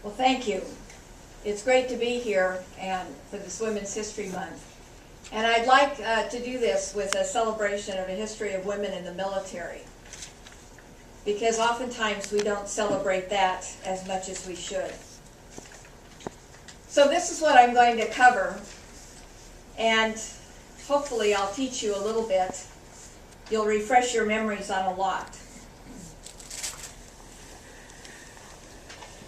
Well, thank you. It's great to be here and for this Women's History Month. And I'd like to do this with a celebration of a history of women in the military, because oftentimes we don't celebrate that as much as we should. So this is what I'm going to cover, and hopefully I'll teach you a little bit. You'll refresh your memories on a lot.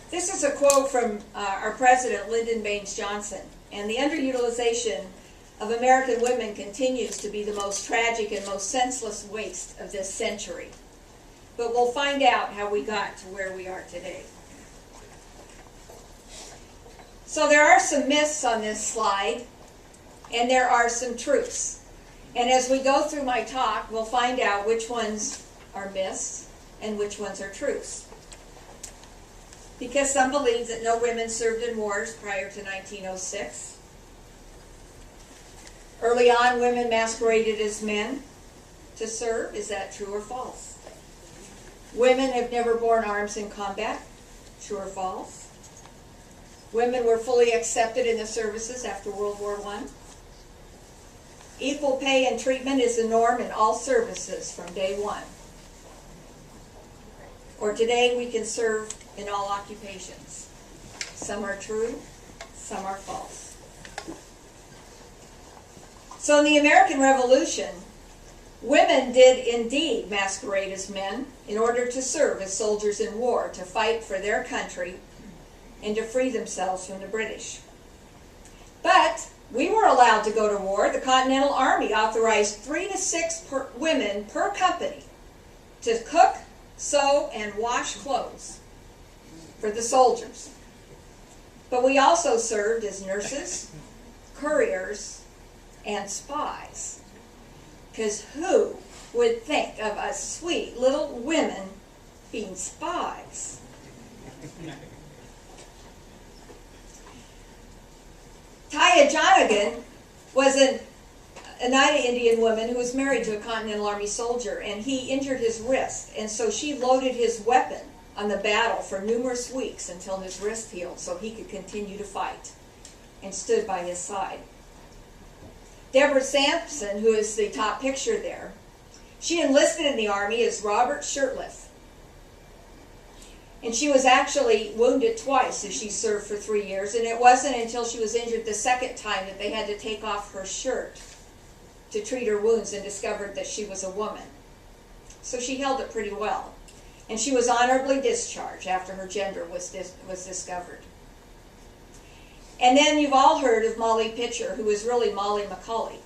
This is a quote from our president, Lyndon Baines Johnson, and the underutilization of American women continues to be the most tragic and most senseless waste of this century. But we'll find out how we got to where we are today. So there are some myths on this slide, and there are some truths. And as we go through my talk, we'll find out which ones are myths and which ones are truths. Because some believe that no women served in wars prior to 1906. Early on, women masqueraded as men to serve. Is that true or false? Women have never borne arms in combat. True or false? Women were fully accepted in the services after World War I. Equal pay and treatment is the norm in all services from day one. Or today we can serve in all occupations. Some are true, some are false. So in the American Revolution, women did indeed masquerade as men in order to serve as soldiers in war, to fight for their country and to free themselves from the British. But we were allowed to go to war. The Continental Army authorized 3 to 6 women per company to cook, sew, and wash clothes for the soldiers. But we also served as nurses, couriers, and spies. Because who would think of us sweet little women being spies? Taya Jonigan was an Oneida Indian woman who was married to a Continental Army soldier, and he injured his wrist, and so she loaded his weapon on the battle for numerous weeks until his wrist healed so he could continue to fight, and stood by his side. Deborah Sampson, who is the top picture there, she enlisted in the Army as Robert Shirtliff. And she was actually wounded twice as she served for 3 years, and it wasn't until she was injured the second time that they had to take off her shirt to treat her wounds and discovered that she was a woman. So she held it pretty well. And she was honorably discharged after her gender was discovered. And then you've all heard of Molly Pitcher, who was really Molly McCauley.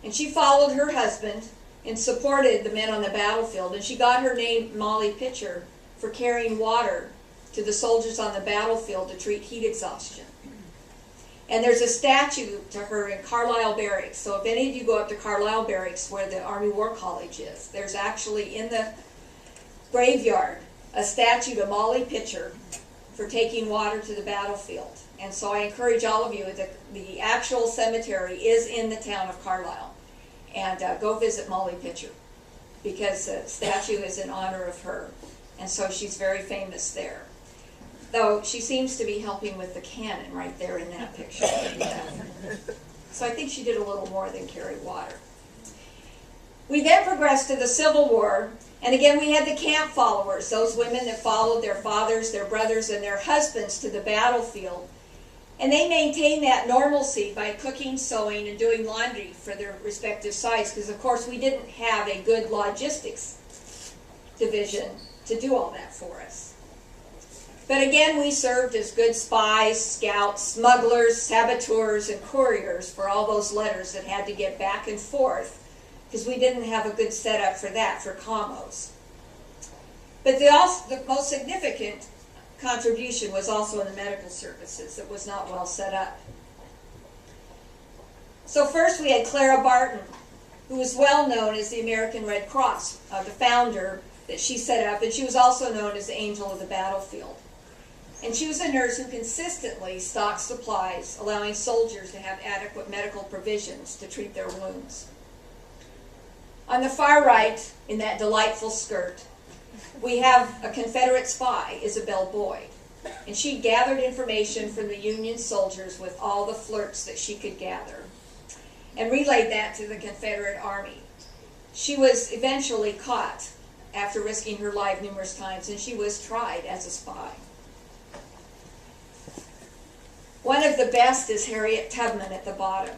And she followed her husband and supported the men on the battlefield, and she got her name Molly Pitcher for carrying water to the soldiers on the battlefield to treat heat exhaustion. And there's a statue to her in Carlisle Barracks. So if any of you go up to Carlisle Barracks, where the Army War College is, there's actually in the graveyard a statue to Molly Pitcher for taking water to the battlefield. And so I encourage all of you, the actual cemetery is in the town of Carlisle. And go visit Molly Pitcher, because the statue is in honor of her. And so she's very famous there. Though she seems to be helping with the cannon right there in that picture. So I think she did a little more than carry water. We then progressed to the Civil War. And again, we had the camp followers, those women that followed their fathers, their brothers, and their husbands to the battlefield. And they maintained that normalcy by cooking, sewing, and doing laundry for their respective sites, because of course we didn't have a good logistics division to do all that for us. But again, we served as good spies, scouts, smugglers, saboteurs, and couriers for all those letters that had to get back and forth, because we didn't have a good setup for that, for commos. But the most significant contribution was also in the medical services. It was not well set up. So first we had Clara Barton, who was well known as the American Red Cross, the founder that she set up, and she was also known as the Angel of the Battlefield. And she was a nurse who consistently stocked supplies, allowing soldiers to have adequate medical provisions to treat their wounds. On the far right, in that delightful skirt, we have a Confederate spy, Isabel Boyd. And she gathered information from the Union soldiers with all the flirts that she could gather and relayed that to the Confederate Army. She was eventually caught after risking her life numerous times, and she was tried as a spy. One of the best is Harriet Tubman at the bottom.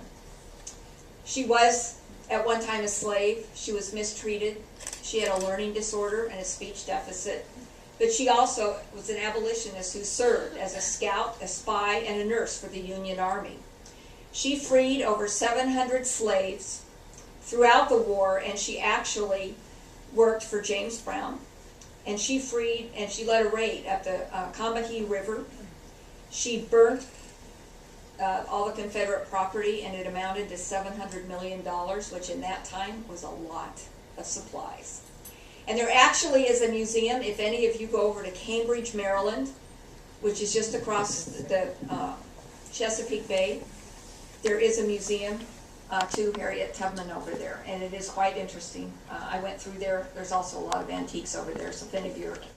She was at one time a slave. She was mistreated. She had a learning disorder and a speech deficit. But she also was an abolitionist who served as a scout, a spy, and a nurse for the Union Army. She freed over 700 slaves throughout the war, and she actually worked for James Brown. And she led a raid up the Combahee River. She burnt all the Confederate property, and it amounted to $700 million, which in that time was a lot of supplies. And there actually is a museum, if any of you go over to Cambridge, Maryland, which is just across the Chesapeake Bay, there is a museum to Harriet Tubman over there, and it is quite interesting. I went through there. There's also a lot of antiques over there, so if any of you are